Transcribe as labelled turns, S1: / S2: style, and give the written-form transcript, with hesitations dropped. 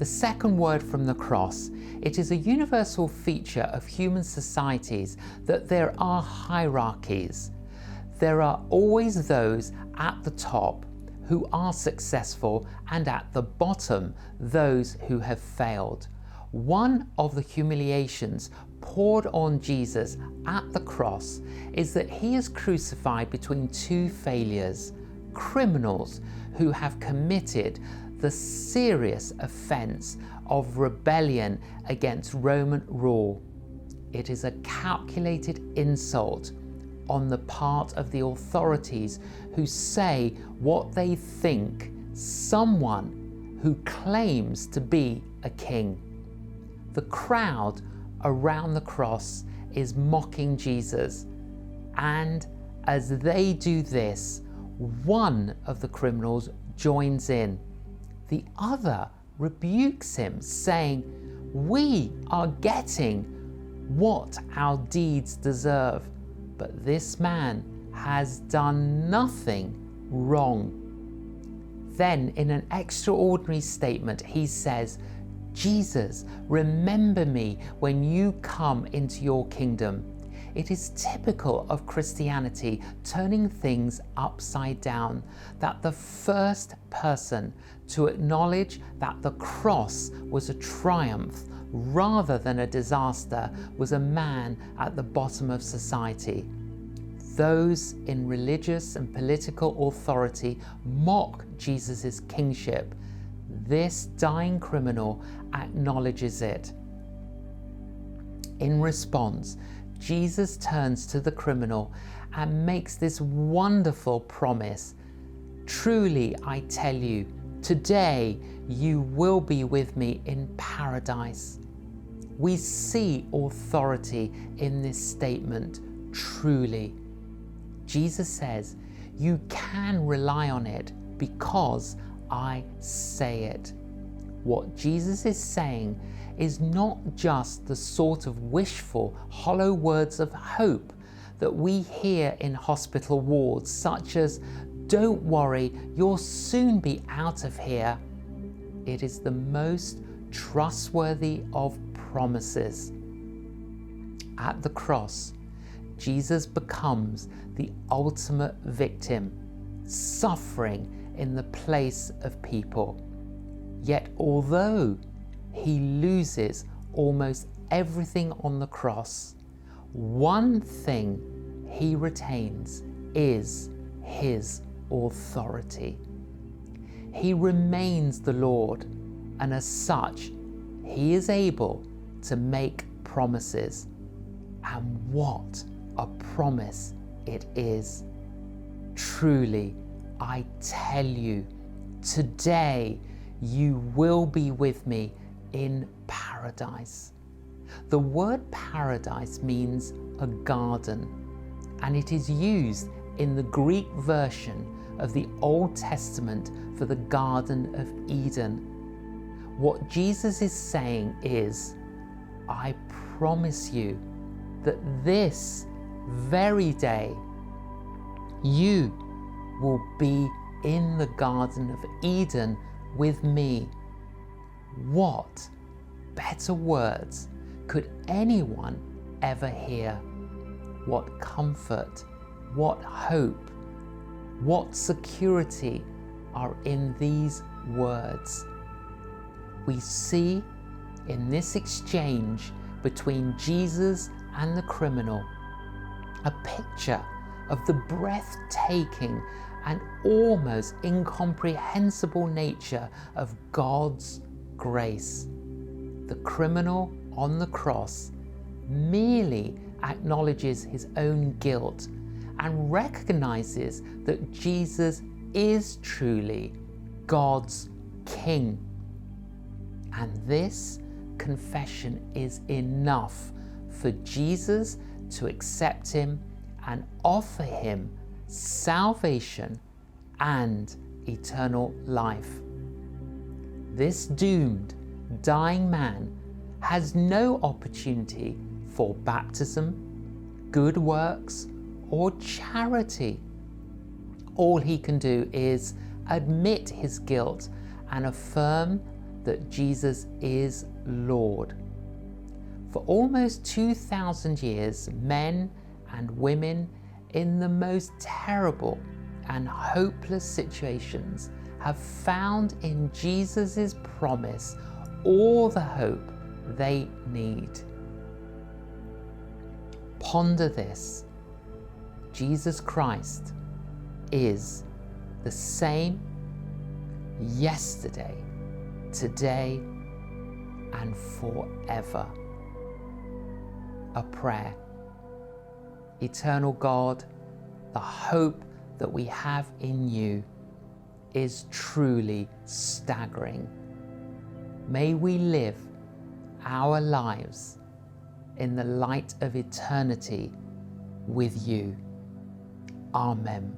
S1: The second word from the cross, it is a universal feature of human societies that there are hierarchies. There are always those at the top who are successful, and at the bottom, those who have failed. One of the humiliations poured on Jesus at the cross is that he is crucified between two failures, criminals who have committed the serious offense of rebellion against Roman rule. It is a calculated insult on the part of the authorities who say what they think someone who claims to be a king. The crowd around the cross is mocking Jesus, and as they do this, one of the criminals joins in. The other rebukes him, saying, "We are getting what our deeds deserve, but this man has done nothing wrong." Then, in an extraordinary statement, he says, "Jesus, remember me when you come into your kingdom." It is typical of Christianity turning things upside down, that the first person to acknowledge that the cross was a triumph rather than a disaster was a man at the bottom of society. Those in religious and political authority mock Jesus' kingship. This dying criminal acknowledges it. In response, Jesus turns to the criminal and makes this wonderful promise. "Truly, I tell you, today you will be with me in paradise." We see authority in this statement, truly. Jesus says, "You can rely on it because I say it." What Jesus is saying is not just the sort of wishful, hollow words of hope that we hear in hospital wards, such as, "Don't worry, you'll soon be out of here." It is the most trustworthy of promises. At the cross, Jesus becomes the ultimate victim, suffering in the place of people. Yet although he loses almost everything on the cross, one thing he retains is his authority. He remains the Lord, and as such, he is able to make promises. And what a promise it is. "Truly, I tell you, today you will be with me in paradise." The word paradise means a garden, and it is used in the Greek version of the Old Testament for the Garden of Eden. What Jesus is saying is, "I promise you that this very day you will be in the Garden of Eden with me." What better words could anyone ever hear? What comfort, what hope, what security are in these words. We see in this exchange between Jesus and the criminal a picture of the breathtaking and almost incomprehensible nature of God's grace. The criminal on the cross merely acknowledges his own guilt and recognizes that Jesus is truly God's King. And this confession is enough for Jesus to accept him and offer him salvation and eternal life. This doomed, dying man has no opportunity for baptism, good works, or charity. All he can do is admit his guilt and affirm that Jesus is Lord. For almost 2,000 years, men and women in the most terrible and hopeless situations have found in Jesus' promise all the hope they need. Ponder this: Jesus Christ is the same yesterday, today, and forever. A prayer. Eternal God, the hope that we have in you is truly staggering. May we live our lives in the light of eternity with you. Amen.